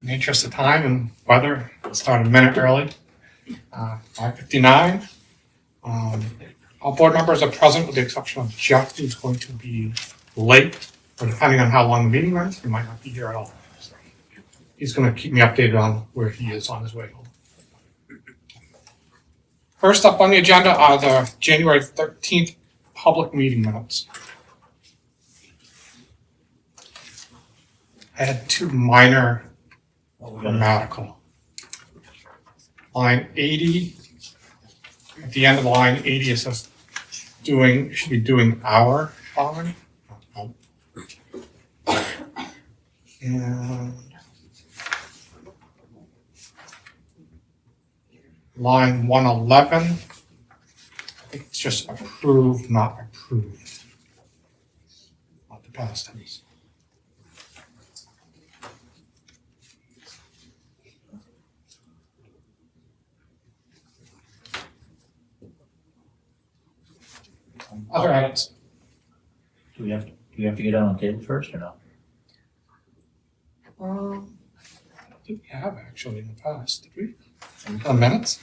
In the interest of time and weather, we'll start a minute early. 5:59. All board members are present with the exception of Jeff, who's going to be late, or depending on how long the meeting runs, he might not be here at all. So he's going to keep me updated on where he is on his way home. First up on the agenda are the January 13th public meeting minutes. I had two minor grammatical. Line 80, at the end of line 80, it says it should be doing our following. And line 111, I think it's just approved, not approved. Not the past tense. Other edits. Do we have to get on the table first or no? I don't think we have actually in the past, did we? The minutes?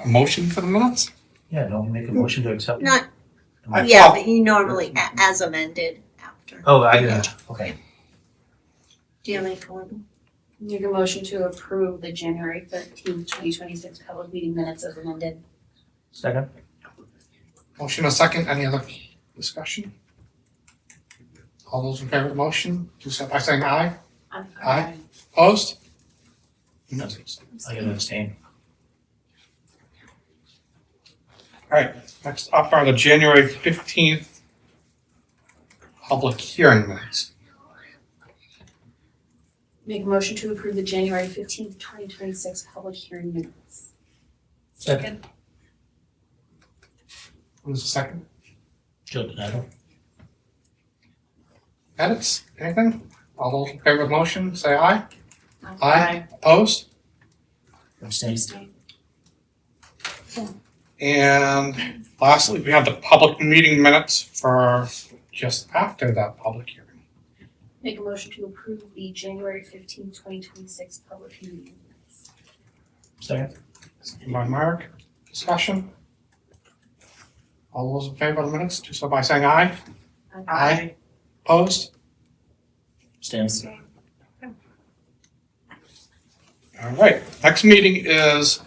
A motion for the minutes? Yeah, don't we make a motion to accept? Not, I yeah, thought- but you normally, as amended after. Oh, okay. Do you make one? Make a motion to approve the January 13th, 2026 public meeting minutes as amended. Second? Motion a second, any other discussion? All those in favor of the motion, do so by saying aye. Aye. Opposed? I gotta abstain. All right, next up are the January 15th public hearing minutes. Make a motion to approve the January 15th, 2026 public hearing minutes. Second. Who's the second? Joe Donato. Edits, anything? All those in favor of the motion, say aye. Aye. Opposed? Abstain. And lastly, we have the public meeting minutes for just after that public hearing. Make a motion to approve the January 15th, 2026 public meeting minutes. Second? Second by Mark. Discussion? All those in favor of the minutes, do so by saying aye. Aye. Opposed? Abstain. All right, next meeting is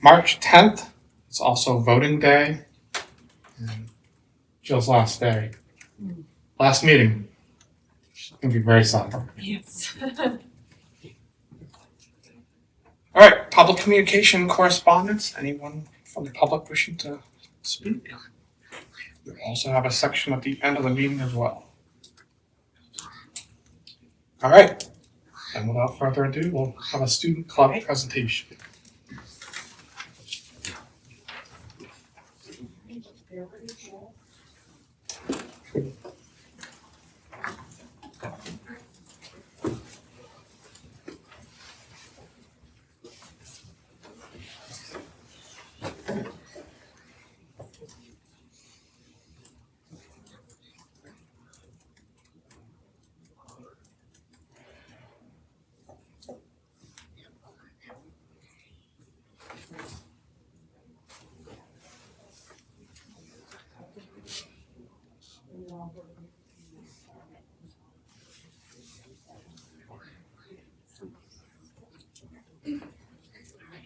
March 10th. It's also voting day. And Jill's last day. Last meeting. It's gonna be very somber. Yes. All right, public communication correspondence. Anyone from the public wishing to speak? We also have a section at the end of the meeting as well. All right, and without further ado, we'll have a student club presentation.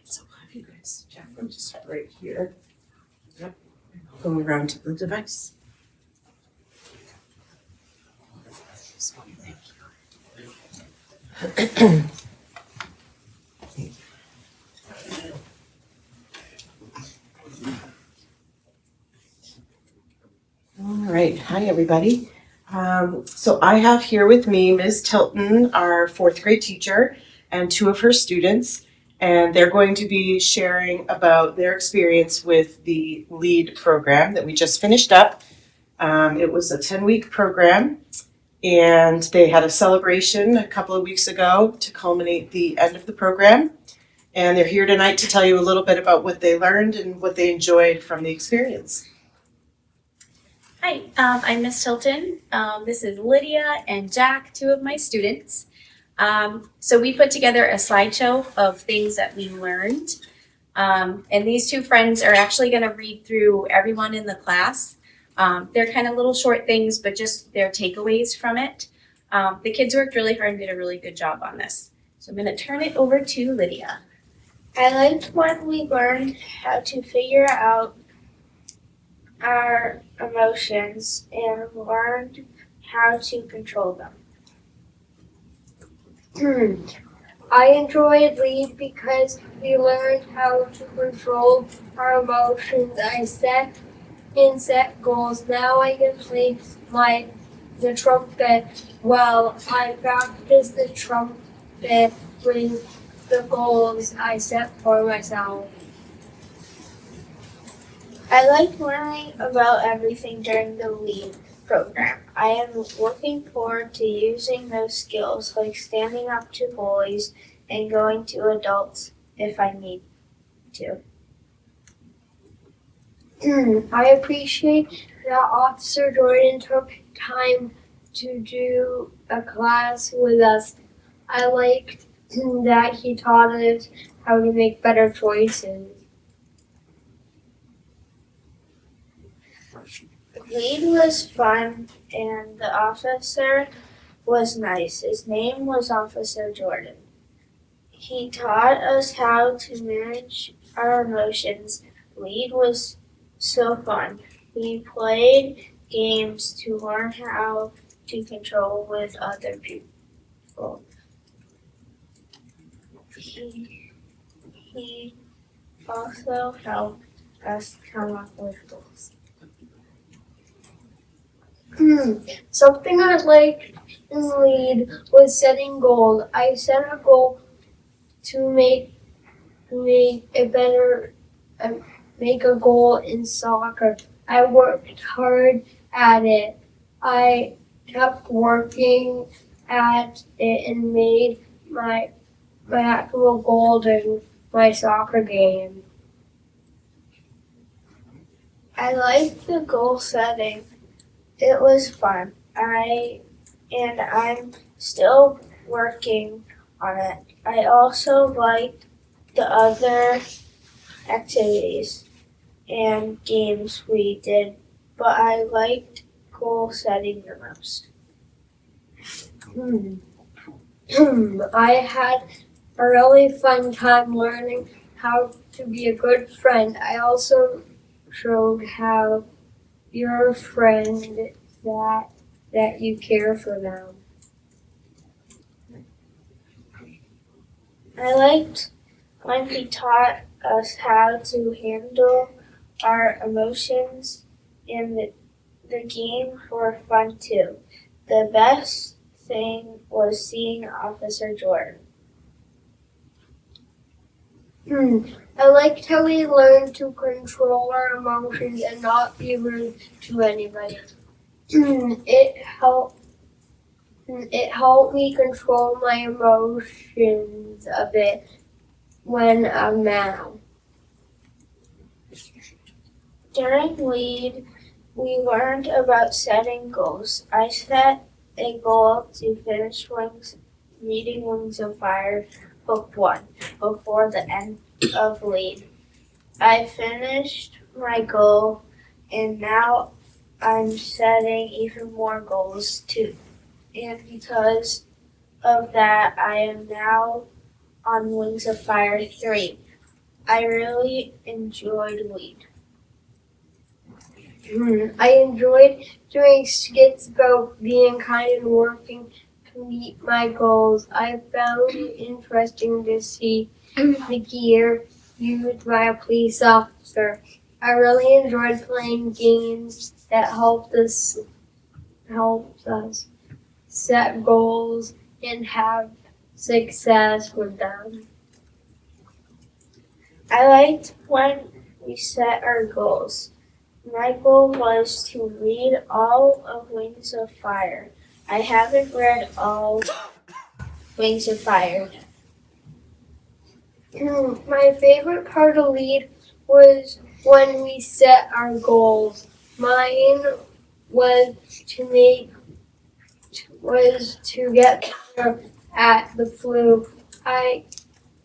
So have you guys, Jeff, I'm just right here. Yep. Go around to the device. All right, hi everybody. So I have here with me Ms. Tilton, our fourth grade teacher, and two of her students. And they're going to be sharing about their experience with the LEAD program that we just finished up. It was a 10-week program, and they had a celebration a couple of weeks ago to culminate the end of the program. And they're here tonight to tell you a little bit about what they learned and what they enjoyed from the experience. Hi, I'm Miss Tilton. This is Lydia and Jack, two of my students. So we put together a slideshow of things that we learned. And these two friends are actually going to read through everyone in the class. They're kind of little short things, but just their takeaways from it. The kids worked really hard and did a really good job on this. So I'm going to turn it over to Lydia. I liked when we learned how to figure out our emotions and learned how to control them. I enjoyed Lead because we learned how to control our emotions. I set goals. Now I can play the trumpet well. I practice the trumpet with the goals I set for myself. I like learning about everything during the LEAD program. I am looking forward to using those skills like standing up to bullies and going to adults if I need to. I appreciate that Officer Jordan took time to do a class with us. I liked that he taught us how to make better choices. Lead was fun and the officer was nice. His name was Officer Jordan. He taught us how to manage our emotions. Lead was so fun. We played games to learn how to control with other people. He also helped us come up with goals. Something I liked in Lead was setting goals. I set a goal to make a goal in soccer. I worked hard at it. I kept working at it and made my actual goal in my soccer game. I liked the goal setting. It was fun. I'm still working on it. I also liked the other activities and games we did, but I liked goal setting the most. I had a really fun time learning how to be a good friend. I also showed how you're a friend that you care for them. I liked when he taught us how to handle our emotions, and the games were fun too. The best thing was seeing Officer Jordan. I liked how we learned to control our emotions and not be rude to anybody. It helped me control my emotions a bit when I'm mad. During LEAD, we learned about setting goals. I set a goal to finish reading Wings of Fire Book 1 before the end of LEAD. I finished my goal and now I'm setting even more goals too. And because of that, I am now on Wings of Fire 3. I really enjoyed LEAD. I enjoyed doing skits about being kind and working to meet my goals. I found it interesting to see the gear used by a police officer. I really enjoyed playing games that helped us set goals and have success with them. I liked when we set our goals. My goal was to read all of Wings of Fire. I haven't read all Wings of Fire. My favorite part of LEAD was when we set our goals. Mine was to get better at the fluke. I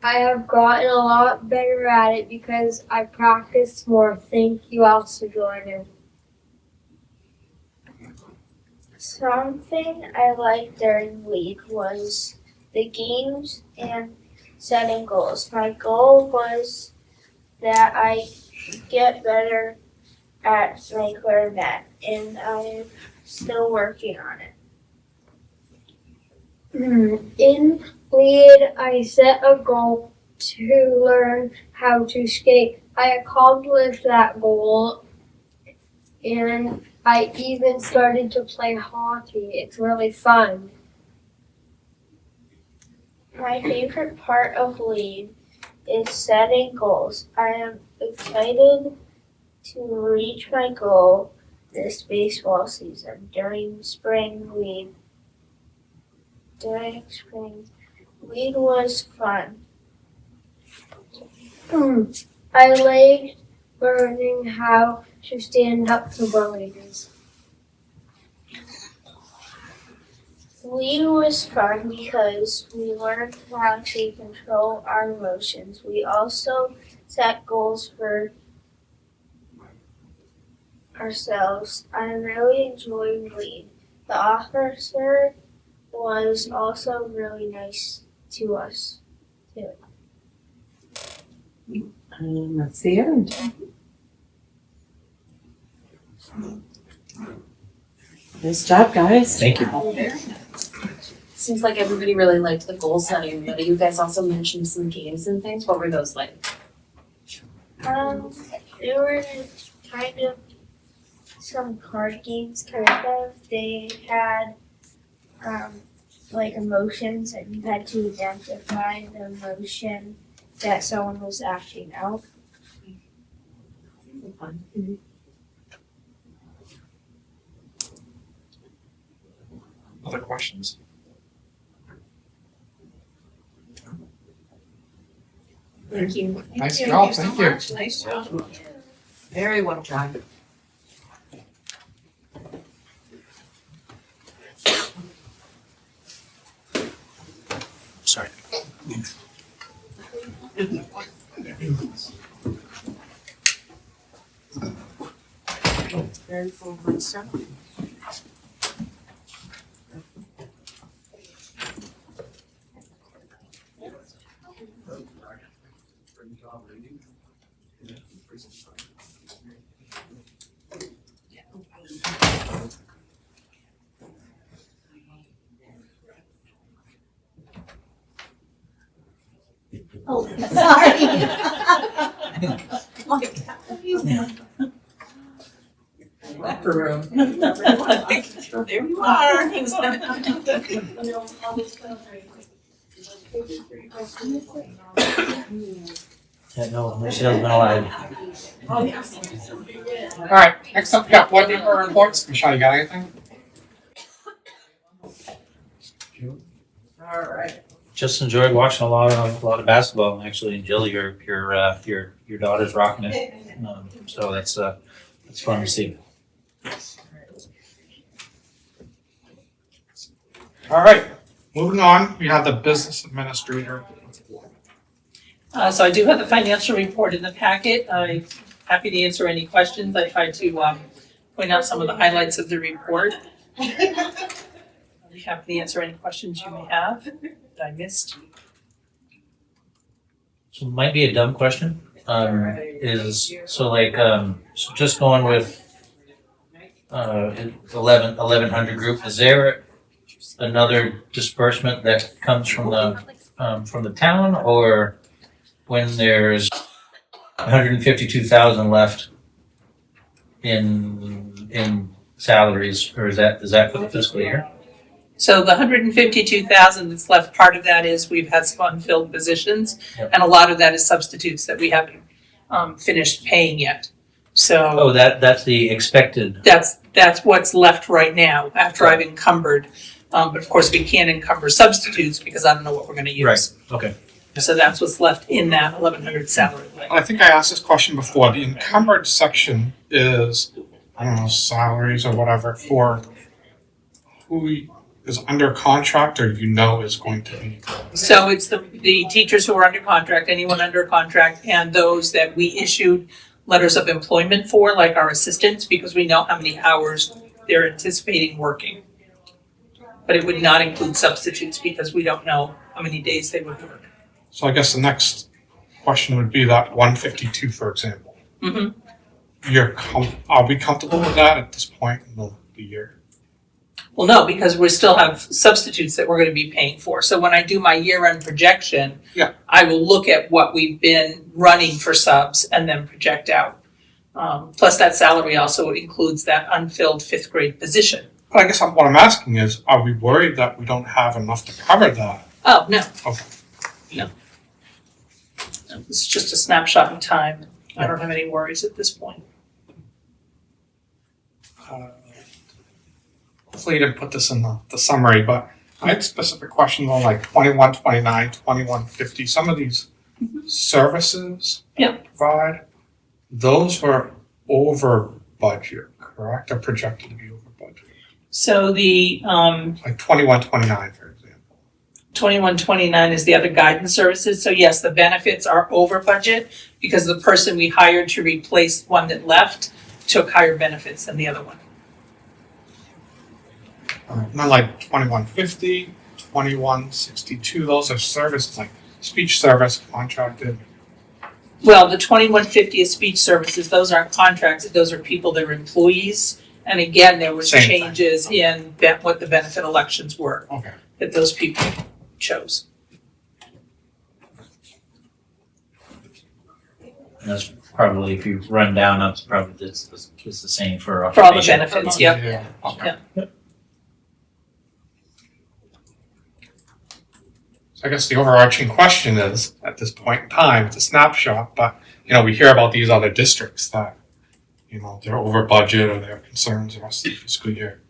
have gotten a lot better at it because I practiced more. Thank you also, Jordan. Something I liked during week was the games and setting goals. My goal was that I get better at my clarinet, and I'm still working on it. In lead, I set a goal to learn how to skate. I accomplished that goal, and I even started to play hockey. It's really fun. My favorite part of lead is setting goals. I am excited to reach my goal this baseball season. During spring lead was fun. I liked learning how to stand up to bullies. Lead was fun because we learned how to control our emotions. We also set goals for ourselves. I really enjoyed lead. The officer was also really nice to us, too. And that's the end. Nice job, guys. Thank you. Seems like everybody really liked the goal setting, but you guys also mentioned some games and things. What were those like? They were kind of some card games, kind of. They had like emotions, and you had to identify the emotion that someone was acting out. Fun. Other questions? Thank you. Nice job, thank you. Nice job. Very well done. Sorry. Very full of stuff. Oh, sorry. Locker room. There you are. No, she hasn't been alive. All right, next up, we got board member reports. Michelle, you got anything? All right. Just enjoyed watching a lot of basketball. Actually, and Jill, your daughter's rocking it. So that's fun to see. All right, moving on, we have the business administrator. So I do have the financial report in the packet. I'm happy to answer any questions. I tried to point out some of the highlights of the report. I'll be happy to answer any questions you may have that I missed. So it might be a dumb question. So just going with 1100 group. Is there another disbursement that comes from the town, or when there's 152,000 left in salaries, or is that for the fiscal year? So the 152,000 that's left, part of that is we've had some unfilled positions, Yep. and a lot of that is substitutes that we haven't finished paying yet. So Oh, that's the expected. that's what's left right now after I've encumbered. But of course, we can't encumber substitutes because I don't know what we're gonna use. Right. Okay. So that's what's left in that 1,100 salary. I think I asked this question before. The encumbered section is, I don't know, salaries or whatever for who is under contract or you know is going to be? So it's the teachers who are under contract, anyone under contract, and those that we issued letters of employment for, like our assistants, because we know how many hours they're anticipating working. But it would not include substitutes because we don't know how many days they would work. So I guess the next question would be that 152, for example. Mm-hmm. Are we comfortable with that at this point in the year? Well, no, because we still have substitutes that we're gonna be paying for. So when I do my year-end projection, Yeah. I will look at what we've been running for subs and then project out. Plus that salary also includes that unfilled 5th grade position. But I guess what I'm asking is, are we worried that we don't have enough to cover that? Oh, no. Okay. It's just a snapshot in time. I don't have any worries at this point. Hopefully you didn't put this in the summary, but I had specific questions on like 2129, 2150, some of these services Yeah. provide, those were over budget, correct? Or projected to be over budget? So the Like 2129, for example. 2129 is the other guidance services. So yes, the benefits are over budget because the person we hired to replace one that left took higher benefits than the other one. And then like 2150, 2162, those are services like speech service, contracted. Well, the 2150 is speech services. Those aren't contracted. Those are people that are employees. And again, there was Same thing. changes in what the benefit elections were Okay. that those people chose. And that's probably, if you run down, that's probably, it's the same for. For all the occupation. benefits, yep. Yeah. Okay. So I guess the overarching question is, at this point in time, it's a snapshot, but, we hear about these other districts that, they're over budget or they have concerns the rest of the fiscal year.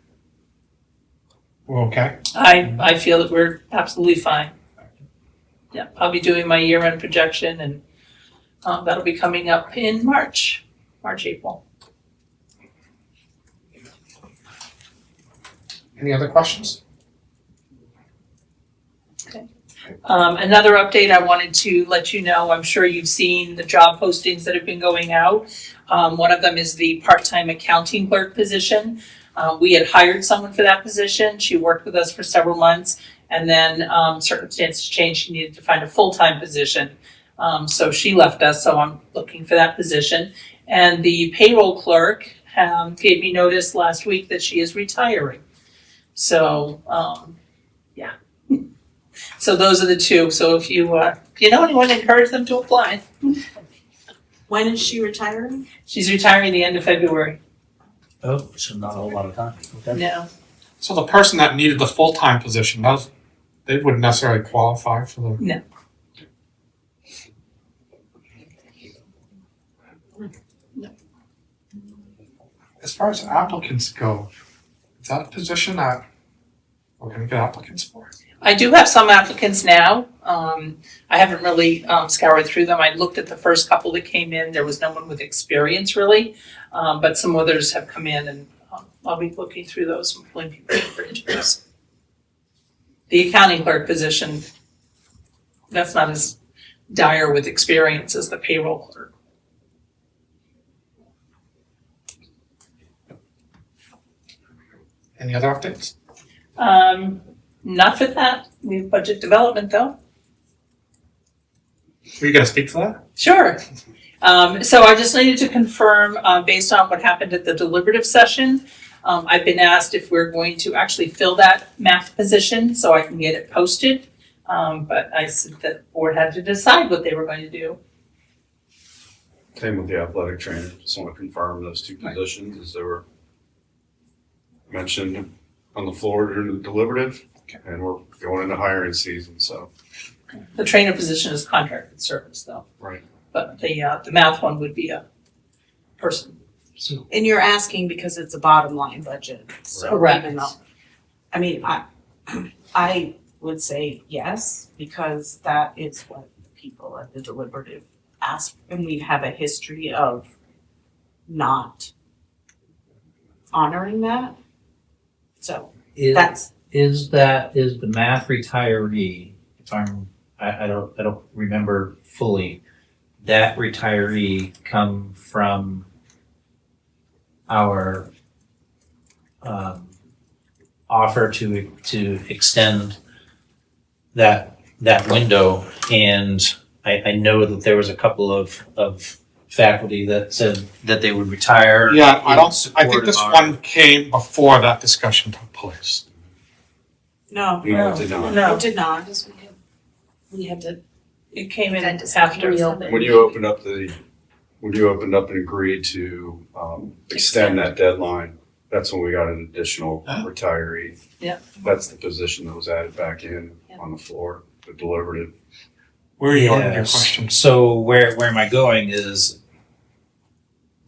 We're okay? I feel that we're absolutely fine. Yeah, I'll be doing my year-end projection and that'll be coming up in March, April. Any other questions? Another update I wanted to let you know, I'm sure you've seen the job postings that have been going out. One of them is the part-time accounting clerk position. We had hired someone for that position. She worked with us for several months and then circumstances changed. She needed to find a full-time position. So she left us, so I'm looking for that position. And the payroll clerk gave me notice last week that she is retiring. So, yeah. So those are the two. So if you know anyone, encourage them to apply. When is she retiring? She's retiring the end of February. Oh, so not a whole lot of time. Okay. No. So the person that needed the full-time position, they wouldn't necessarily qualify for the. No. As far as applicants go, is that a position that we're gonna get applicants for? I do have some applicants now. I haven't really scoured through them. I looked at the first couple that came in. There was no one with experience really, but some others have come in and I'll be looking through those and pulling people in for interviews. The accounting clerk position, that's not as dire with experience as the payroll clerk. Any other updates? Not for that. We have budget development though. Were you gonna speak to that? Sure. So I just needed to confirm, based on what happened at the deliberative session, I've been asked if we're going to actually fill that math position so I can get it posted. But I said that the board had to decide what they were going to do. Same with the athletic trainer, just want to confirm those two positions as they were mentioned on the floor during the deliberative. And we're going into hiring season, so. The trainer position is contracted service though. Right. But the math one would be a person. And you're asking because it's a bottom line budget, so Correct. even though, I mean, I would say yes, because that is what the people at the deliberative ask, and we have a history of not honoring that. So Is, that's is the math retiree, if I don't remember fully, that retiree come from our offer to extend that window, and I know that there was a couple of faculty that said that they would retire. Yeah, I think support this our- one came before that discussion took place. No, No, it did not. No, it did not. We had to. it came in Had to after. reopen. When you opened up and agreed to extend that deadline, that's when we got an additional retiree. Yeah. That's the position that was added back in on the floor, the deliberative. Where are you going with your Yes. question? So where am I going is,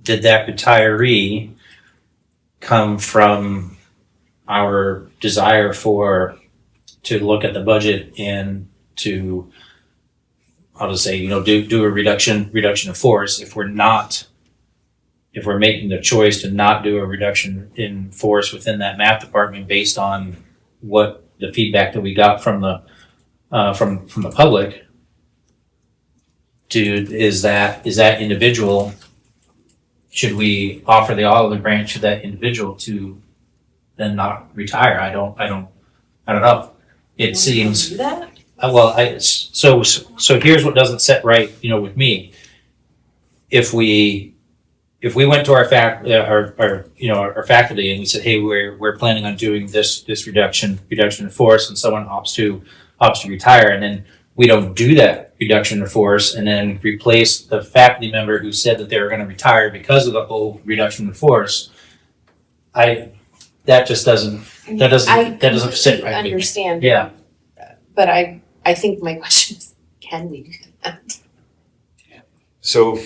did that retiree come from our desire to look at the budget and to, I'll just say, do a reduction of force if we're making the choice to not do a reduction in force within that math department based on what the feedback that we got from the public. Is that individual, should we offer the olive branch to that individual to then not retire? I don't know. It seems. Do that? So here's what doesn't set right, with me. If we went to our faculty and we said, hey, we're planning on doing this reduction in force, and someone opts to retire, and then we don't do that reduction in force, and then replace the faculty member who said that they were going to retire because of the whole reduction in force, that doesn't sit right with me. Understand. Yeah. But I think my question is, can we do that? So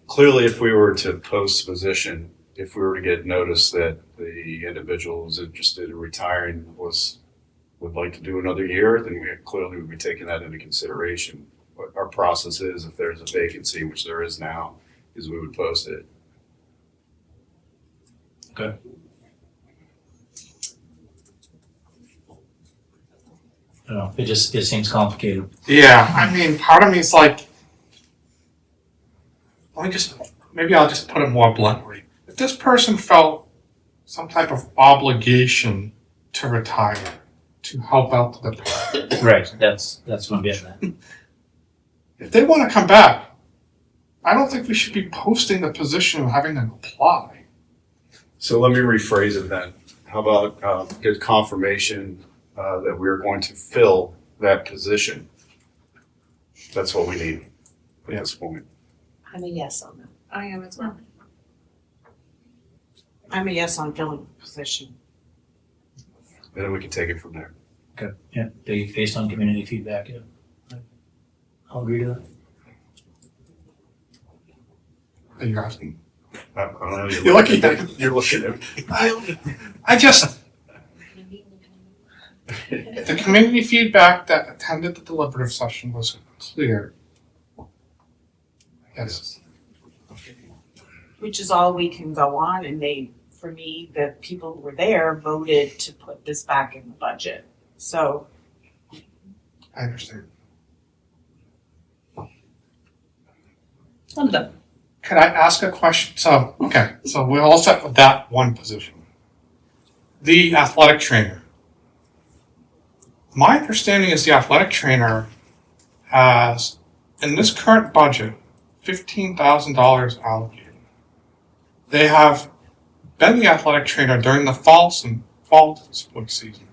clearly, if we were to post a position, if we were to get notice that the individual who's interested in retiring would like to do another year, then we clearly would be taking that into consideration. What our process is, if there's a vacancy, which there is now, is we would post it. Okay. I don't know, it seems complicated. Yeah, I mean, part of me is like, maybe I'll just put it more bluntly. If this person felt some type of obligation to retire, to help out the department. Right, that's what I'm getting at. If they want to come back, I don't think we should be posting the position and having them apply. So let me rephrase it then. How about get confirmation that we're going to fill that position? That's what we need at this point. I'm a yes on that. I am as well. I'm a yes on filling the position. And then we can take it from there. Okay, yeah, based on community feedback, yeah. I'll agree to that. Are you asking? I don't know. You're looking at You're looking at me. The community feedback that attended the deliberative session was clear. Yes. Which is all we can go on, and for me, the people who were there voted to put this back in the budget. So, I understand. I'm done. Could I ask a question? So we're all set with that one position. The athletic trainer. My understanding is the athletic trainer has, in this current budget, $15,000 allocated. They have been the athletic trainer during the fall sports season.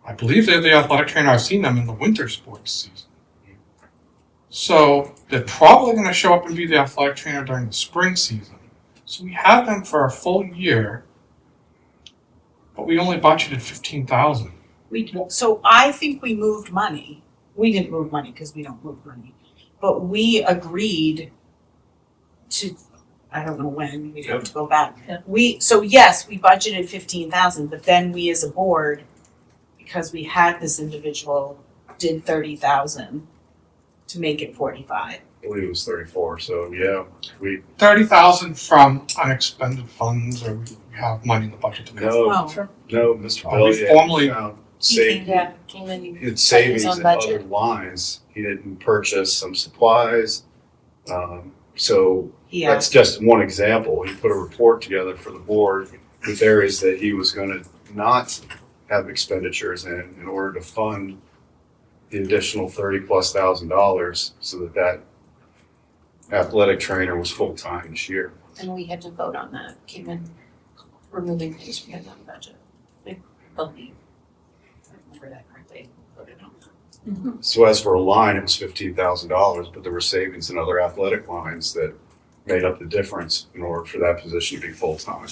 I believe they're the athletic trainer. I've seen them in the winter sports season. So they're probably going to show up and be the athletic trainer during the spring season. So we had them for a full year, but we only budgeted $15,000. so I think we moved money. We didn't move money because we don't move money. But we agreed to, I don't know when, we'd have to go back. Yeah. Yes, we budgeted 15,000, but then we as a board, because we had this individual, did 30,000 to make it 45. I believe it was 34. So yeah, we 30,000 from unexpended funds, or we have money in the budget to cover. no, Oh, no, Mr. Oh, we Bellier formally- found saved, Yeah, came in. he had savings his own in budget. other lines. He didn't purchase some supplies. So He that's asked, just one example. He put a report together for the board with areas that he was gonna not have expenditures in order to fund the additional $30,000+ so that that athletic trainer was full-time this year. And we had to vote on that, came in removing things from his own budget. I believe. If I remember that correctly, voted on that. So as for a line, it was $15,000, but there were savings in other athletic lines that made up the difference in order for that position to be full-time.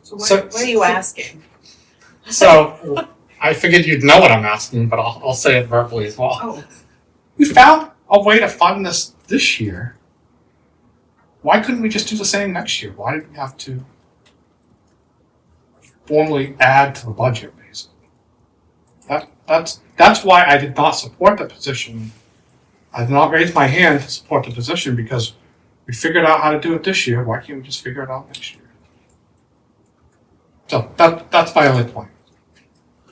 so So- what are you asking? So I figured you'd know what I'm asking, but I'll say it verbally as well. Oh. We found a way to fund this year. Why couldn't we just do the same next year? Why did we have to formally add to the budget, basically? That's why I did not support the position. I did not raise my hand to support the position because we figured out how to do it this year. Why can't we just figure it out next year? So that's my only point.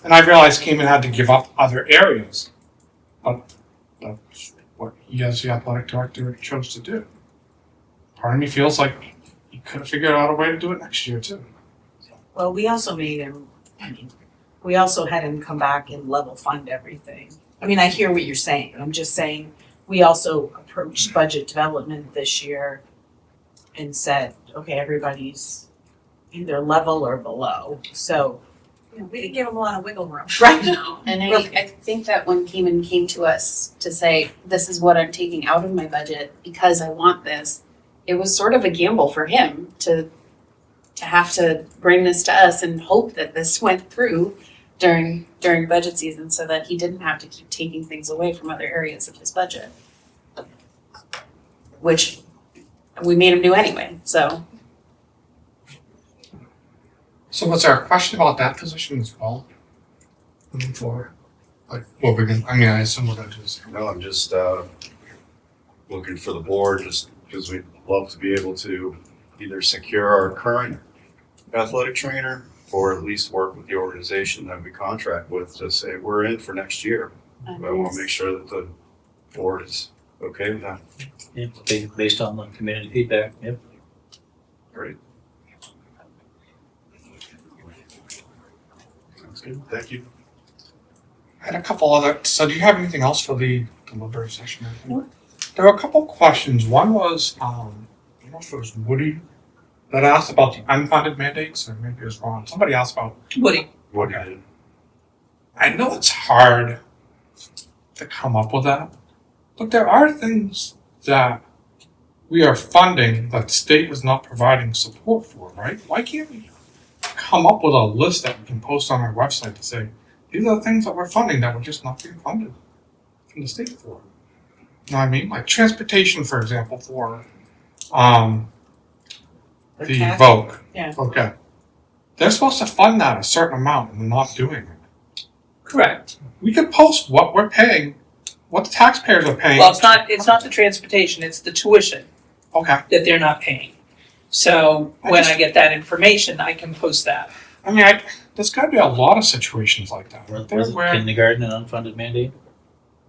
And I realized Keeman had to give up other areas, but that's what he as the athletic director chose to do. Part of me feels like he could have figured out a way to do it next year too. Well, we also made him, we also had him come back and level fund everything. I mean, I hear what you're saying. I'm just saying, we also approached budget development this year and said, okay, everybody's either level or below, so. We didn't give him a lot of wiggle room. Right. And I think that when Keeman came to us to say, this is what I'm taking out of my budget because I want this, it was sort of a gamble for him to have to bring this to us and hope that this went through during budget season so that he didn't have to keep taking things away from other areas of his budget. Which we made him do anyway, so. So was there a question about that position as well? Moving forward? Like, what we're gonna, I assume we're gonna do this. No, I'm just looking for the board, just because we'd love to be able to either secure our current athletic trainer or at least work with the organization that we contract with to say we're in for next year. But I want to make sure that the board is okay with that. Yeah, based on the community feedback, yep. Great. Sounds good. Thank you. I had a couple other, so do you have anything else for the deliberative session? There were a couple questions. One was, I don't know if it was Woody that asked about the unfunded mandates, or maybe it was wrong. Somebody asked about, Woody, What you did. I know it's hard to come up with that, but there are things that we are funding that the state is not providing support for, right? Why can't we come up with a list that we can post on our website to say, these are the things that we're funding that we're just not being funded from the state for? You know what I mean? Like transportation, for example, for the CAC? Vogue. Yeah. Okay. They're supposed to fund that a certain amount and they're not doing it. correct. We could post what we're paying, what the taxpayers are paying. Well, it's not the transportation, it's the tuition Okay. that they're not paying. So when I get that information, I can post that. I mean, there's got to be a lot of situations like that. Right there Was it where kindergarten an unfunded mandate?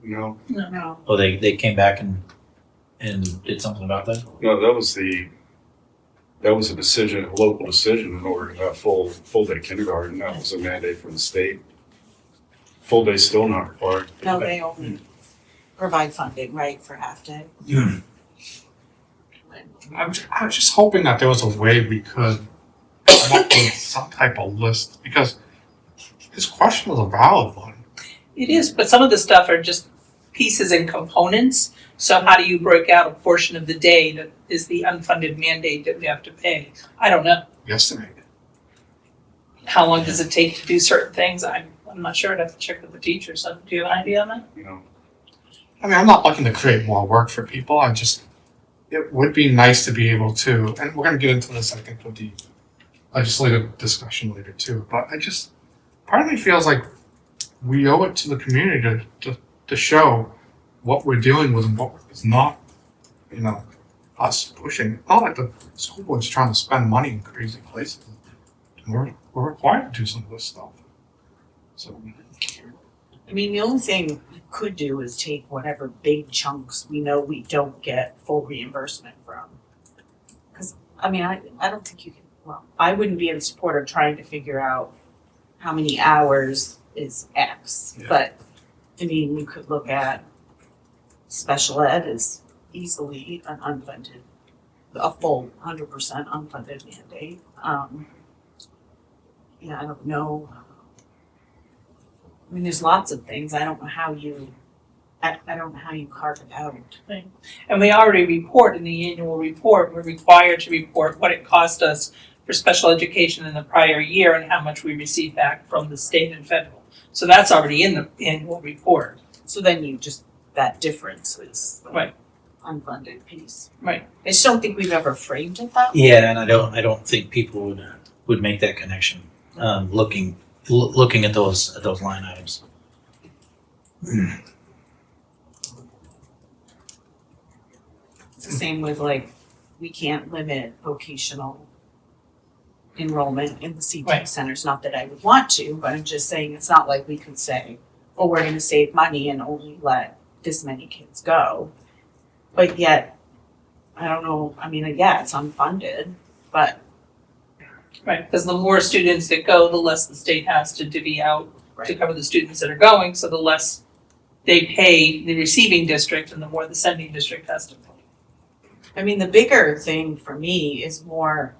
No, No. Oh, they came back and did something about that? no, that was a decision, a local decision in order to have full day kindergarten. That was a mandate from the state. Full day's still not required. No, they only provide funding, right, for half day. I was just hoping that there was a way we could come up with some type of list, because his question was a valid one. It is, but some of the stuff are just pieces and components. So how do you break out a portion of the day that is the unfunded mandate that we have to pay? I don't know. Yesterday. How long does it take to do certain things? I'm not sure. I'd have to check with the teacher. So do you have an idea on that? You know, I mean, I'm not looking to create more work for people. It would be nice to be able to, and we're going to get into this, I think, with the legislative discussion later too, but part of me feels like we owe it to the community to show what we're dealing with and what is not, us pushing. It's not like the school board's trying to spend money in crazy places. We're required to do some of this stuff. So, I mean, the only thing we could do is take whatever big chunks we know we don't get full reimbursement from. Cause, I mean, I don't think you can, well, I wouldn't be in support of trying to figure out how many hours is X. Yeah. But, I mean, you could look at special ed is easily an unfunded, a full 100% unfunded mandate. Yeah, I don't know. I mean, there's lots of things. I don't know how you, I don't know how you carve it out. And we already report in the annual report, we're required to report what it cost us for special education in the prior year and how much we received back from the state and federal. So that's already in the annual report. So then you just, that difference is the Right. unfunded piece. Right. I just don't think we've ever framed it that way. Yeah, and I don't think people would make that connection, looking at those line items. It's the same with like, we can't limit vocational enrollment in the CT Right. centers, not that I would want to, but I'm just saying, it's not like we could say, oh, we're gonna save money and only let this many kids go. But yet, I don't know, I mean, yeah, it's unfunded, but Right, because the more students that go, the less the state has to divvy out to Right. cover the students that are going, so the less they pay the receiving district and the more the sending district has to pay. I mean, the bigger thing for me is more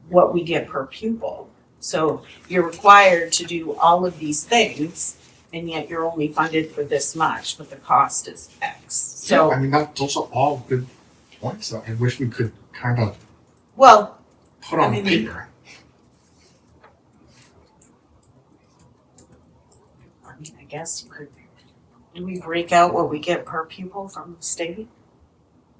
what we get per pupil. So you're required to do all of these things, and yet you're only funded for this much, but the cost is X. So, I mean, those are all good points that I wish we could kind of well, put on I mean, paper. I mean, I guess you could, do we break out what we get per pupil from the state?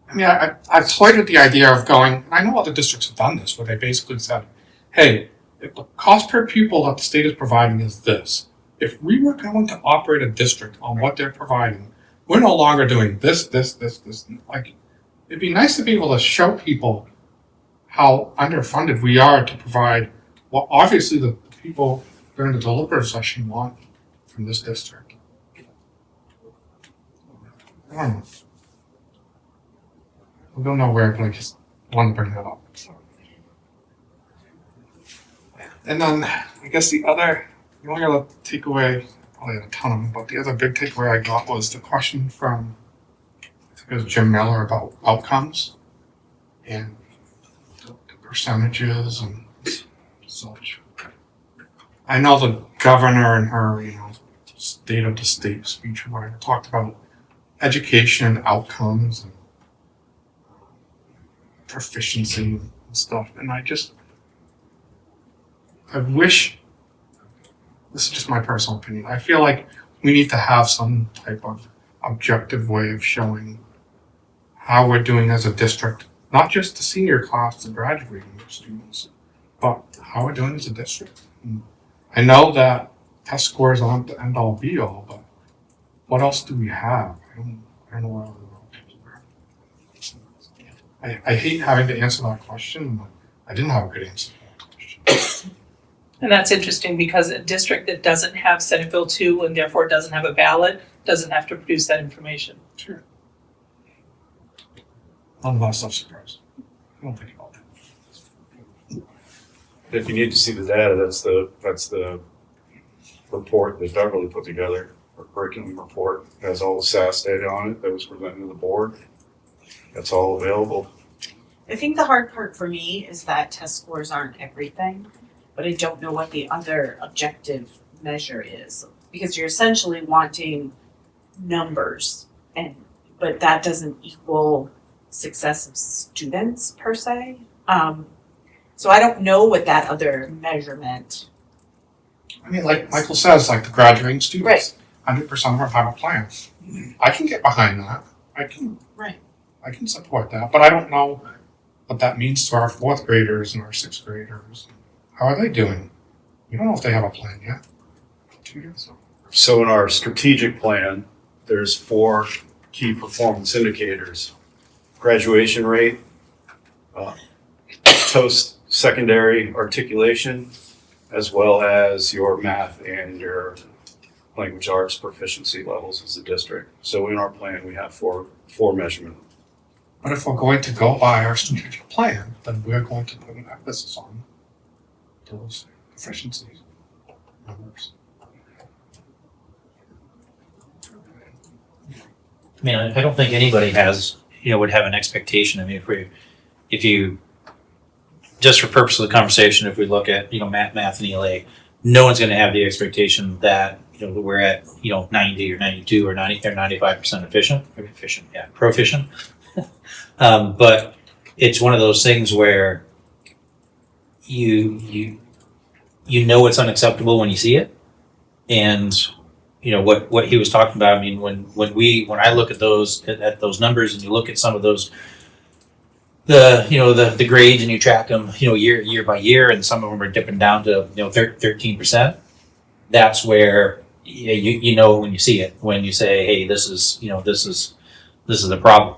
I mean, I've toyed with the idea of going, and I know other districts have done this, where they basically said, hey, if the cost per pupil that the state is providing is this, if we were going to operate a district on what they're providing, we're no longer doing this. Like, it'd be nice to be able to show people how underfunded we are to provide what obviously the people during the deliberative session want from this district. I don't know. We don't know where, but I just wanted to bring that up. So. And then I guess the only other takeaway, probably had a ton of them, but the other big takeaway I got was the question from, I think it was Jim Miller, about outcomes and the percentages and such. I know the governor in her, state of the state speech or whatever talked about education and outcomes and proficiency and stuff, and I wish, this is just my personal opinion, I feel like we need to have some type of objective way of showing how we're doing as a district, not just the senior class, the graduating students, but how we're doing as a district. And I know that test scores aren't the end all be all, but what else do we have? I don't know what else. I hate having to answer that question, but I didn't have a good answer to that question. And that's interesting because a district that doesn't have Senate Bill 2 and therefore doesn't have a ballot doesn't have to produce that information. Sure. None of that stuff's surprised. I don't think about that. If you need to see the data, that's the report that Beverly put together, her curriculum report. It has all the SAS data on it that was presented to the board. That's all available. I think the hard part for me is that test scores aren't everything, but I don't know what the other objective measure is. Because you're essentially wanting numbers, but that doesn't equal success of students per se. So I don't know what that other measurement. I mean, like Michael says, like the graduating students, 100% of them have a plan. I can get behind that. I can support that, but I don't know what that means to our fourth graders and our sixth graders. How are they doing? We don't know if they have a plan yet. 2 years. So in our strategic plan, there's 4 key performance indicators. Graduation rate, post-secondary articulation, as well as your math and your language arts proficiency levels as a district. So in our plan, we have four measurements. But if we're going to go by our strategic plan, then we're going to put an emphasis on those proficiency numbers. I mean, I don't think anybody has, would have an expectation. I mean, if you, just for purpose of the conversation, if we look at, math and ELA, no one's gonna have the expectation that, we're at, 90 or 92 or 90 or 95% proficient. But it's one of those things where you know it's unacceptable when you see it. And what he was talking about, I mean, when I look at those numbers and you look at some of those the grades and you track them, year by year, and some of them are dipping down to 13%. That's where you know when you see it, when you say, hey, this is a problem.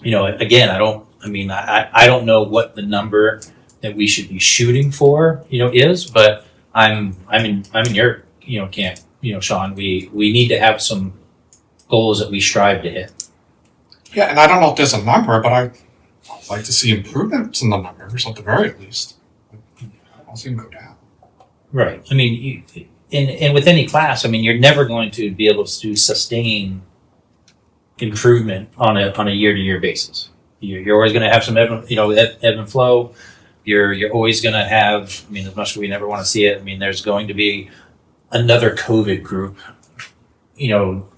Again, I don't know what the number that we should be shooting for, is, but I'm in your camp, Sean. We need to have some goals that we strive to hit. Yeah, and I don't know if there's a number, but I'd like to see improvements in the numbers at the very least. I don't see them go down. Right. I mean, and with any class, I mean, you're never going to be able to sustain improvement on a year-to-year basis. You're always going to have some ebb and flow. You're always going to have. I mean, as much as we never want to see it. I mean, there's going to be another COVID group.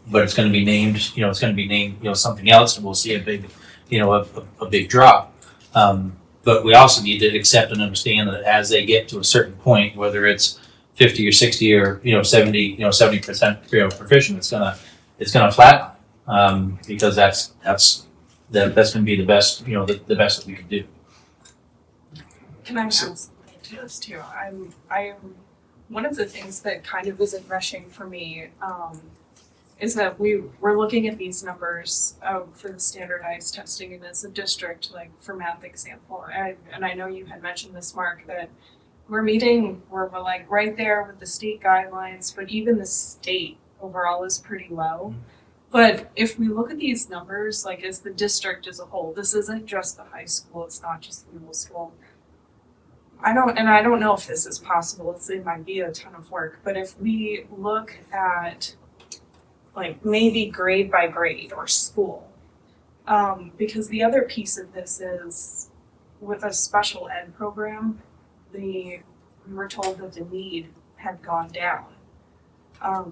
But it's going to be named. It's going to be named. Something else, and we'll see a big, a big drop. But we also need to accept and understand that as they get to a certain point, whether it's 50 or 60 or 70, 70% proficient, it's gonna flatline, because that's going to be the best, the best that we can do. Can I mention something to this too? I'm one of the things that kind of isn't rushing for me is that we're looking at these numbers for the standardized testing, and as a district, like for math example, and I know you had mentioned this, Mark, that we're like right there with the state guidelines, but even the state overall is pretty low. But if we look at these numbers, like as the district as a whole, this isn't just the high school, it's not just the middle school. I don't know if this is possible, it might be a ton of work, but if we look at like maybe grade by grade or school, because the other piece of this is with a special ed program, we were told that the need had gone down,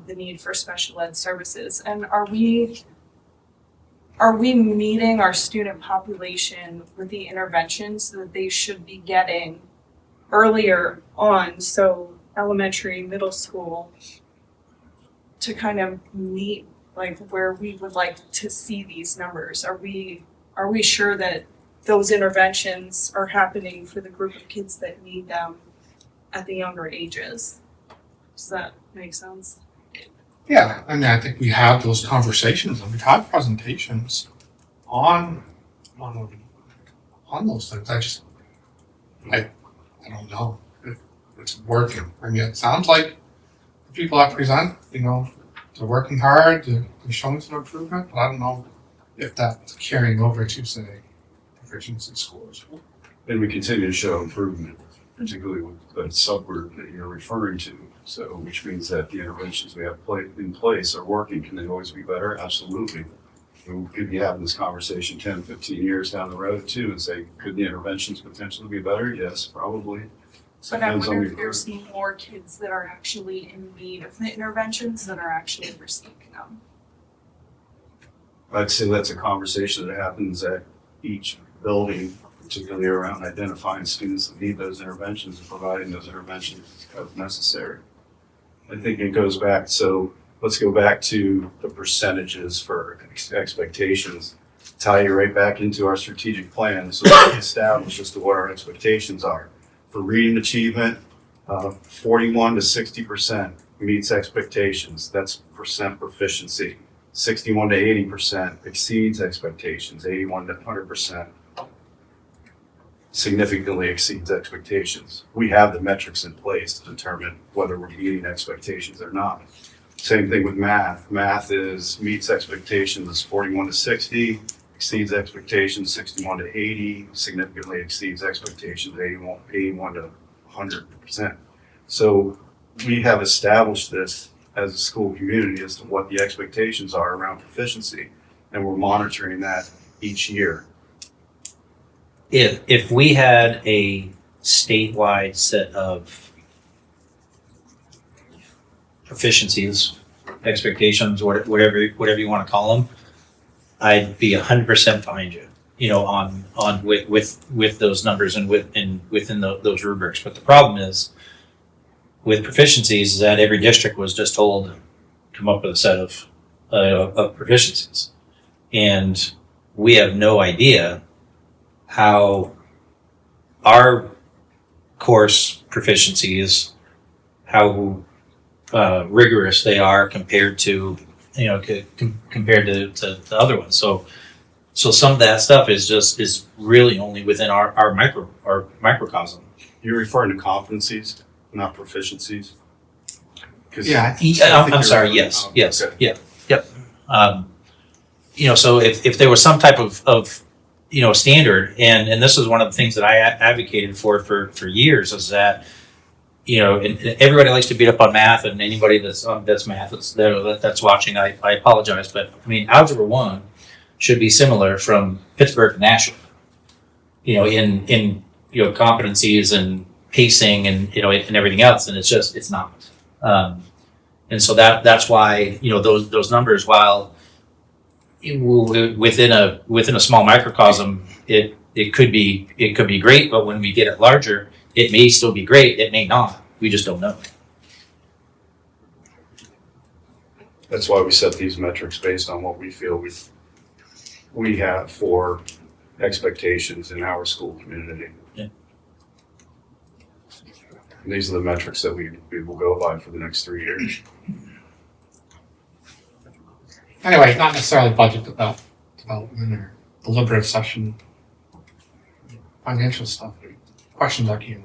the need for special ed services. And are we meeting our student population with the interventions that they should be getting earlier on, so elementary, middle school, to kind of meet like where we would like to see these numbers? Are we sure that those interventions are happening for the group of kids that need them at the younger ages? Does that make sense? Yeah, I mean, I think we have those conversations and we've had presentations on those things. I don't know if it's working. I mean, it sounds like the people that present, they're working hard, they're showing some improvement, but I don't know if that's carrying over to, say, proficiency scores. And we continue to show improvement, particularly with the subgroup that you're referring to. So, which means that the interventions we have in place are working. Can they always be better? Absolutely. We could be having this conversation 10, 15 years down the road too and say, could the interventions potentially be better? Yes, probably. But I wonder if there's more kids that are actually in need of the interventions that are actually receiving them. I'd say that's a conversation that happens at each building, particularly around identifying students that need those interventions and providing those interventions as necessary. I think it goes back, so let's go back to the percentages for expectations. Tie you right back into our strategic plan. So we establish as to what our expectations are. For reading achievement, 41 to 60% meets expectations. That's percent proficiency. 61 to 80% exceeds expectations. 81 to 100%. significantly exceeds expectations. We have the metrics in place to determine whether we're meeting expectations or not. Same thing with math. Math meets expectations 41 to 60, exceeds expectations 61 to 80, significantly exceeds expectations 81 to 100%. So we have established this as a school community as to what the expectations are around proficiency, and we're monitoring that each year. If we had a statewide set of proficiencies, expectations, whatever you want to call them, I'd be 100% behind you. On with those numbers and within those rubrics. But the problem is with proficiencies is that every district was just told to come up with a set of proficiencies, and we have no idea how our course proficiencies, how rigorous they are compared to compared to the other ones. So some of that stuff is really only within our microcosm. You're referring to competencies, not proficiencies? 'Cause Yeah, I think I'm you're sorry. referring- Yes. oh, Yes. okay. Yeah. Yep. So if there was some type of standard, and this is one of the things that I advocated for years, is that and everybody likes to beat up on math, and anybody that's math that's watching, I apologize, but I mean Algebra 1 should be similar from Pittsburgh to Nashville. In competencies and pacing and and everything else, and it's not. And so that's why those numbers, while within a small microcosm, it could be great, but when we get it larger, it may still be great, it may not. We just don't know. That's why we set these metrics based on what we feel we have for expectations in our school community. Yeah. And these are the metrics that we will go by for the next 3 years. Anyway, not necessarily budget development or deliberative session, financial stuff, questions like you.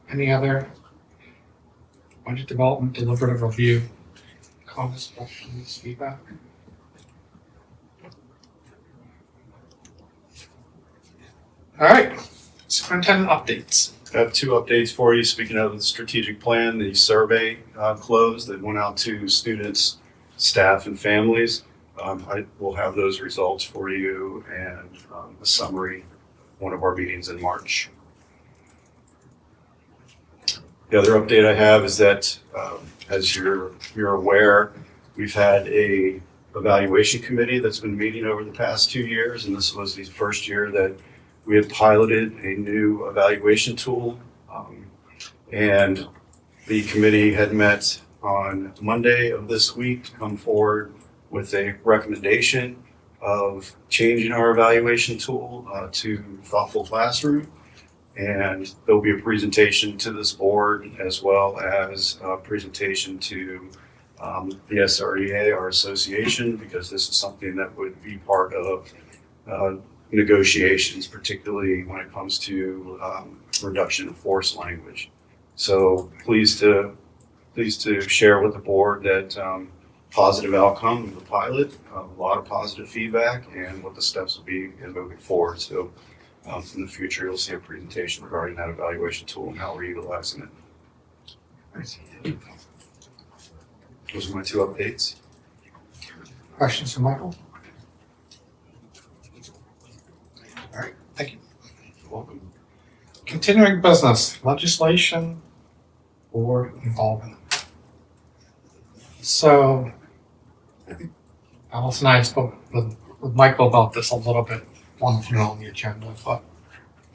Any other budget development, deliberative review, comments, questions, feedback? All right, superintendent updates. I have 2 updates for you. Speaking of the strategic plan, the survey closed that went out to students, staff, and families. I will have those results for you and a summary, one of our meetings in March. The other update I have is that, as you're aware, we've had a evaluation committee that's been meeting over the past 2 years, and this was the first year that we had piloted a new evaluation tool. And the committee had met on Monday of this week to come forward with a recommendation of changing our evaluation tool to Thoughtful Classroom. And there'll be a presentation to this board as well as a presentation to the SREA, our association, because this is something that would be part of negotiations, particularly when it comes to reduction of force language. So pleased to share with the board that positive outcome of the pilot, a lot of positive feedback, and what the steps will be in moving forward. So in the future, you'll see a presentation regarding that evaluation tool and how we're utilizing it. Those are my 2 updates. Questions for Michael? All right, thank you. You're welcome. Continuing business, legislation or involvement. So, I think Alice and I spoke with Michael about this a little bit, wanted to put it on the agenda, but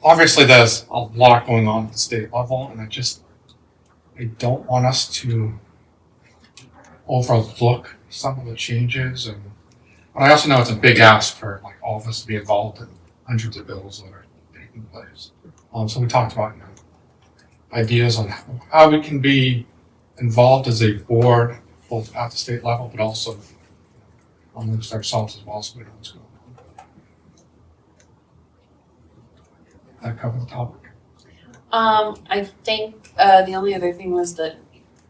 obviously there's a lot going on at the state level, and I don't want us to overlook some of the changes, and I also know it's a big ask for like all of us to be involved in hundreds of bills that are taking place. So we talked about ideas on how we can be involved as a board, both at the state level, but also amongst ourselves as well, so we know what's going That cover the topic. I think the only other thing was that,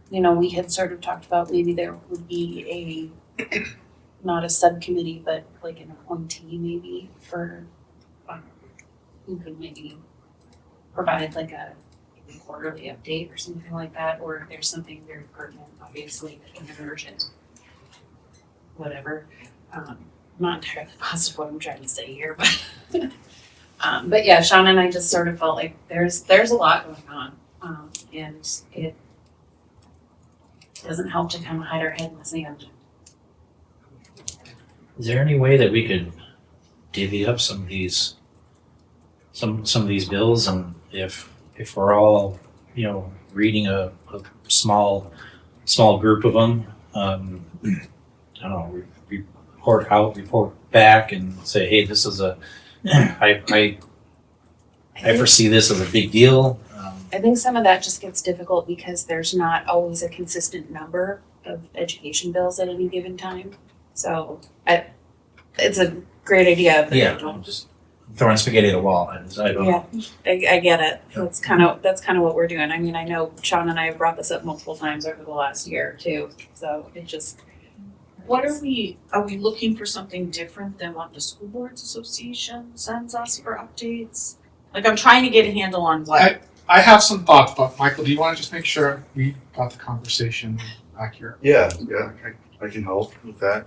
we had sort of talked about maybe there would be not a subcommittee, but like an appointee maybe for, who could maybe provide like a quarterly update or something like that, or if there's something very pertinent, obviously, an urgent, whatever. I'm not entirely positive what I'm trying to say here, but yeah, Sean and I just sort of felt like there's a lot going on, and it doesn't help to kind of hide our head in the sand. Is there any way that we could divvy up some of these bills, and if we're all, reading a small group of them, I don't know, report back and say, hey, this is I foresee this as a big deal. I think some of that just gets difficult because there's not always a consistent number of education bills at any given time. So it's a great idea, but Yeah, I'm just throwing spaghetti at the wall. I don't. Yeah, I get it. That's kind of what we're doing. I mean, I know Sean and I have brought this up multiple times over the last year too. So it just. What are we looking for something different than what the School Boards Association sends us for updates? Like, I'm trying to get a handle on what. I have some thoughts, but Michael, do you want to just make sure we got the conversation accurate? Yeah, I can help with that.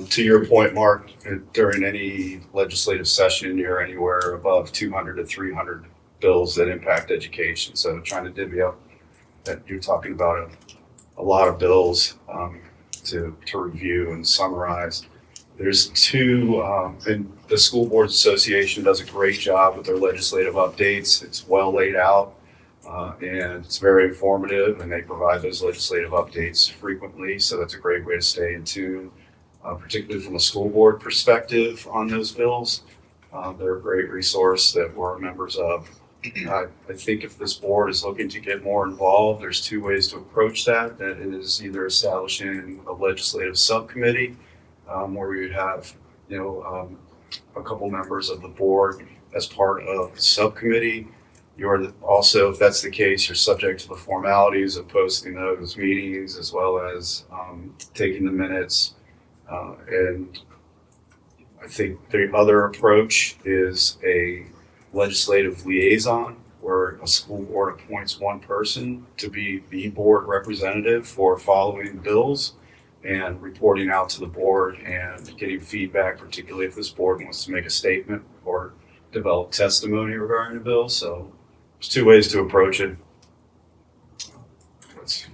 To your point, Mark, during any legislative session, you're anywhere above 200 to 300 bills that impact education. So trying to divvy up that, you're talking about a lot of bills to review and summarize. There's two, and the School Boards Association does a great job with their legislative updates. It's well laid out and it's very informative, and they provide those legislative updates frequently. So that's a great way to stay in tune, particularly from a school board perspective on those bills. They're a great resource that we're members of. I think if this board is looking to get more involved, there's two ways to approach that. That is either establishing a legislative subcommittee where we would have, a couple members of the board as part of the subcommittee. You're also, if that's the case, you're subject to the formalities of posting those meetings as well as taking the minutes. And I think the other approach is a legislative liaison, where a school board appoints one person to be the board representative for following bills and reporting out to the board and getting feedback, particularly if this board wants to make a statement or develop testimony regarding the bill. So there's two ways to approach it. That's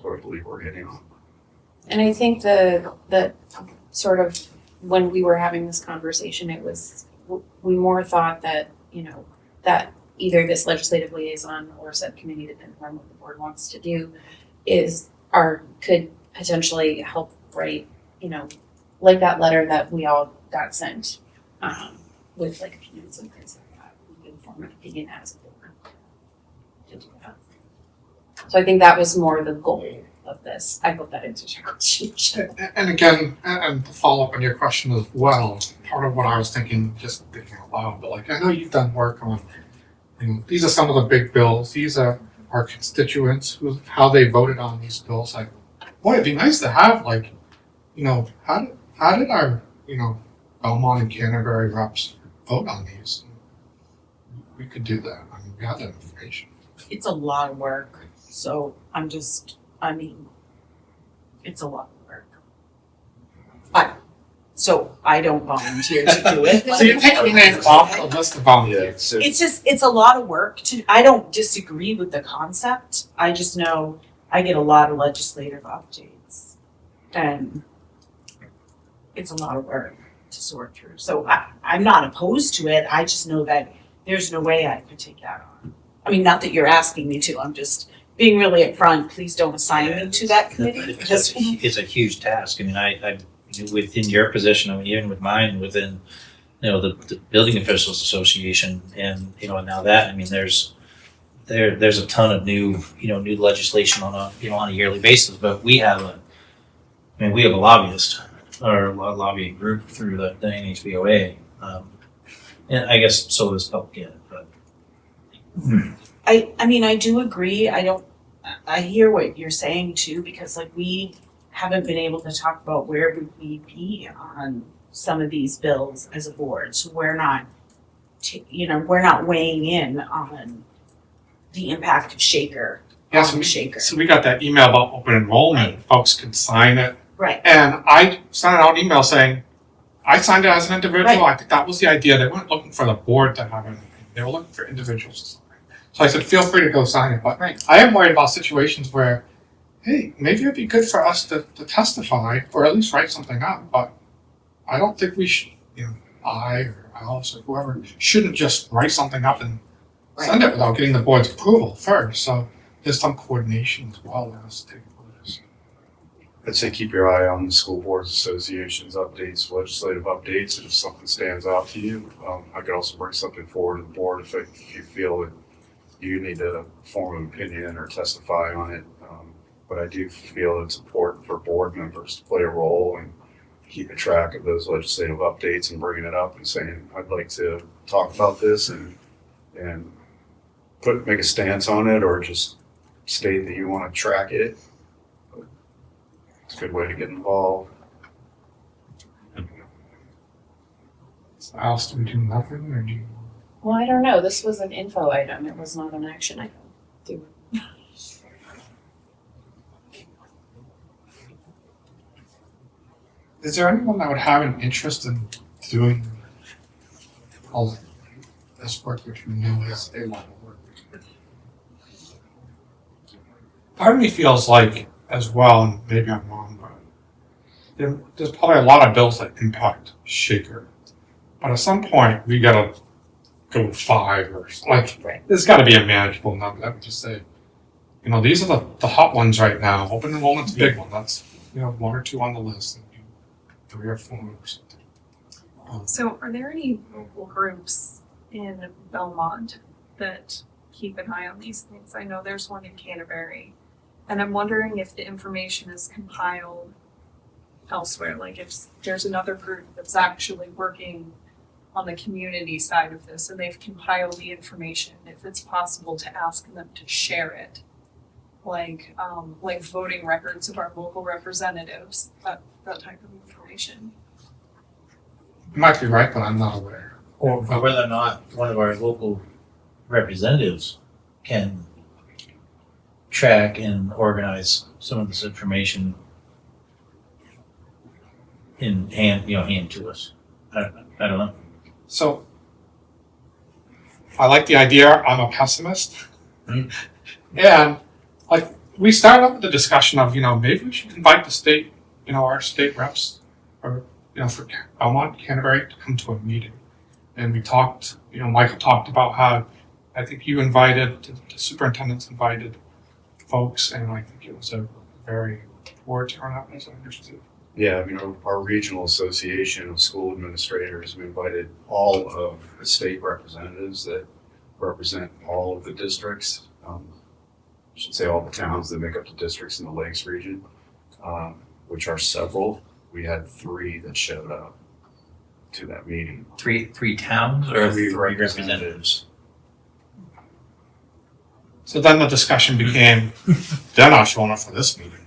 what I believe we're hitting on. And I think the sort of, when we were having this conversation, it was, we more thought that, that either this legislative liaison or subcommittee, depending on what the board wants to do, could potentially help write, like that letter that we all got sent, with like opinions and things like that. We can form an opinion as a board to do that. So I think that was more the goal of this. I hope that answers your question. And again, and to follow up on your question as well, part of what I was thinking, just thinking out loud, but like, I know you've done work on, these are some of the big bills. These are our constituents, how they voted on these bills. Like, boy, it'd be nice to have, like, how did our, Belmont and Canterbury reps vote on these? We could do that. I mean, we have that information. It's a lot of work, so it's a lot of work. So I don't volunteer to do it. So you're taking me off the list of volunteers. So It's a lot of work I don't disagree with the concept. I just know I get a lot of legislative updates. And it's a lot of work to sort through. So I'm not opposed to it. I just know that there's no way I could take that on. I mean, not that you're asking me to, I'm just being really upfront. Please don't assign me to that committee. It's a huge task. I mean, I within your position, even with mine, within the Building Officials Association, and now that, there's a ton of new legislation on a yearly basis. But we have a lobbyist or a lobbying group through the NHBOA. And I guess so does public ed, but. I mean, I do agree, I hear what you're saying too, because like we haven't been able to talk about where would we be on some of these bills as a board, so we're not we're not weighing in on the impact of Shaker, Yeah, on Shaker. So we got that email about open enrollment, folks could sign it. Right, And I sent out an email saying, I signed it as an individual, Right. I think that was the idea, they weren't looking for the board to have anything, they were looking for individuals to sign. So I said, feel free to go sign it, but Right. I am worried about situations where, hey, maybe it'd be good for us to testify, or at least write something up, but I don't think we should, I or Alice or whoever, shouldn't just write something up and send it without getting the board's approval first, so there's some coordination as well that has to take place. I'd say keep your eye on the school boards associations updates, legislative updates, and if something stands out to you. I could also bring something forward to the board if you feel that you need to form an opinion or testify on it. But I do feel it's important for board members to play a role and keeping track of those legislative updates and bringing it up and saying, I'd like to talk about this and make a stance on it, or just state that you want to track it. It's a good way to get involved. So Alice, do we do nothing, or do you? Well, I don't know. This was an info item. It was not an action item. Is there anyone that would have an interest in doing all this work, which we know is a lot of work? Part of me feels like, as well, and maybe I'm wrong, but there's probably a lot of bills that impact Shaker. But at some point, we gotta go with 5 or there's gotta be a manageable number. I would just say, these are the hot ones right now. Open enrollment's a big one. That's 1 or 2 on the list. 3 or 4 or something. So are there any local groups in Belmont that keep an eye on these things? I know there's one in Canterbury. And I'm wondering if the information is compiled elsewhere, like if there's another group that's actually working on the community side of this and they've compiled the information, if it's possible to ask them to share it. Like voting records of our local representatives, that type of information. You might be right, but I'm not aware. Or whether or not one of our local representatives can track and organize some of this information in hand to us. I don't know. So, I like the idea. I'm a pessimist. And, we started up with the discussion of, maybe we should invite the state, our state reps, or, for Belmont, Canterbury, to come to a meeting. And we talked, Michael talked about how, I think you invited, the superintendents invited folks, and I think it was a very poor turnout, as I understood. Yeah, our regional association of school administrators, we invited all of the state representatives that represent all of the districts. I should say all the towns that make up the districts in the Lakes region, which are several. We had 3 that showed up to that meeting. 3 towns or 3 3 representatives? So then the discussion became, they're not showing up for this meeting.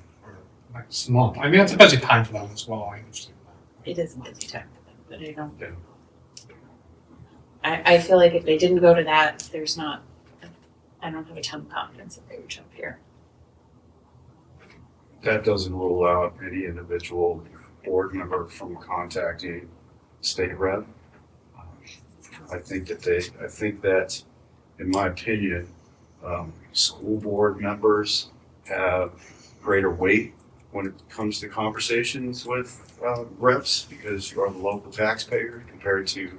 Next month. It's a busy time for them as well, I understand that. It is a busy time for them, but I feel like if they didn't go to that, I don't have a ton of confidence that they would show up here. That doesn't rule out any individual board member from contacting state rep. I think that, in my opinion, school board members have greater weight when it comes to conversations with reps, because you are the local taxpayer compared to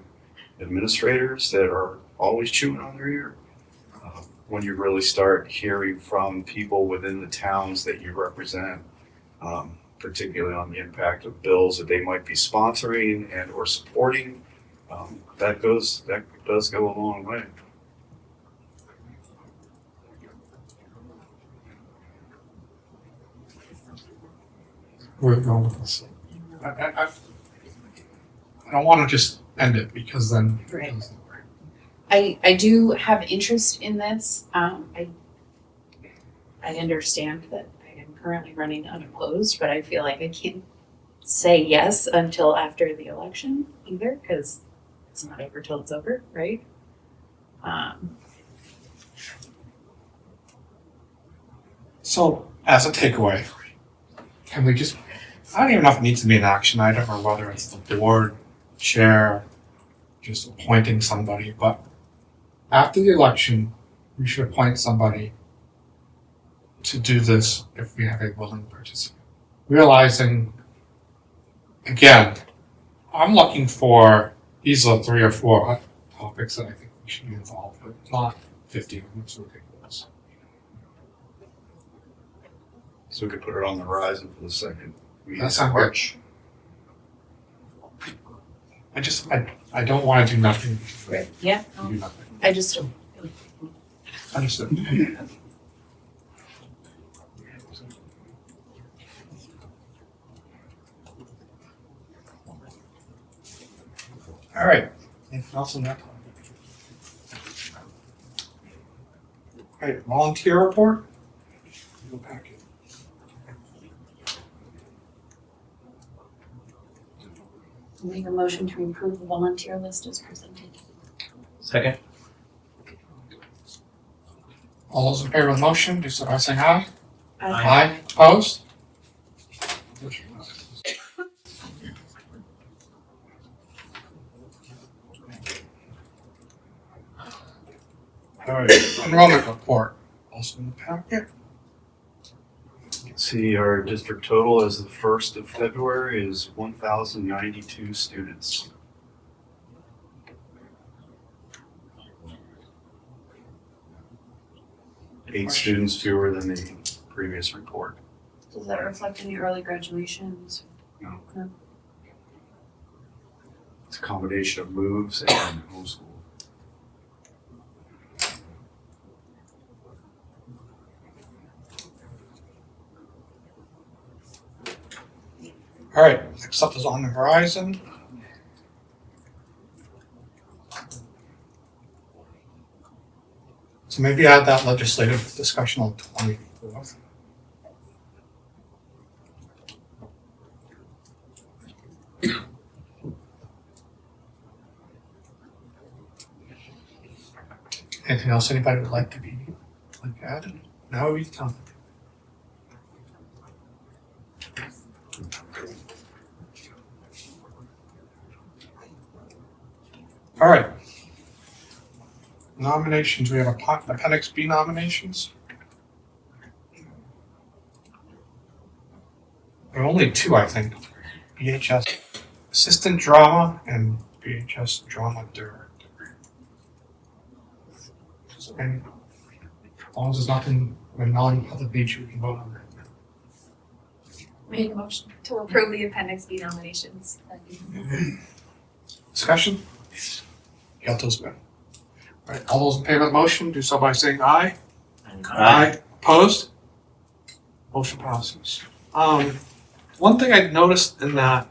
administrators that are always chewing on their ear. When you really start hearing from people within the towns that you represent, particularly on the impact of bills that they might be sponsoring and or supporting, that does go a long way. We're going with this. I don't want to just end it because then. Right. I do have interest in this. I understand that I am currently running unopposed, but I feel like I can't say yes until after the election either, because it's not over till it's over, right? So as a takeaway, can we just, I don't even know if it needs to be an action item or whether it's the board chair just appointing somebody, but after the election, we should appoint somebody to do this if we have a willing participant. Realizing, again, I'm looking for, these are 3 or 4 topics that I think we should be involved with, not 50 of them, it's ridiculous. So we could put it on the horizon for the second week That of sounds March. I don't want to do nothing. Right. Yeah. Do nothing. I just don't. Understood. All right, anything else on that? All right, volunteer report? Go back in. Make a motion to approve the volunteer list as presented. Second? All those in favor of the motion, do so by saying aye. Aye. Opposed? Motion passes. All right, enrollment report, also in the packet. See, our district total as the 1st of February is 1,092 students. Eight students fewer than the previous report. Does that reflect any early graduations? No. No. It's a combination of moves and homeschool. All right, next up is on the horizon. So maybe add that legislative discussion on 24th. Anything else anybody would like to be added? Now we come. All right. Nominations, we have Appendix B nominations. There are only 2, I think. BHS Assistant Drama and BHS Drama Director. And as long as there's nothing, when non-public beach, we can vote on it. Make a motion to approve the Appendix B nominations. Discussion? Yeltow's good. All right, all those in favor of the motion, do so by saying aye. Opposed? Motion passes. One thing I noticed in that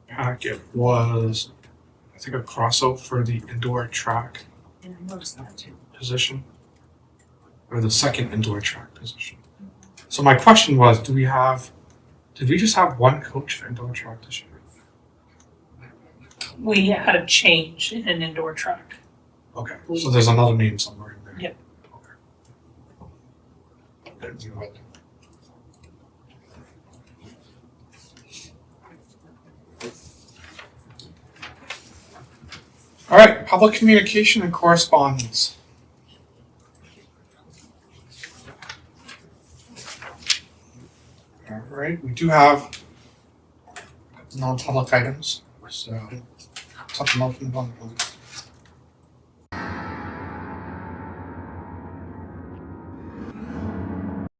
packet was, I think, a crossover for the indoor track And I noticed that too. position, or the second indoor track position. So my question was, did we just have one coach for indoor track this year? We had a change in an indoor track. Okay, so there's another name somewhere in there. Yep. Okay. All right, public communication and correspondence. All right, we do have non-public items, so something else from the public.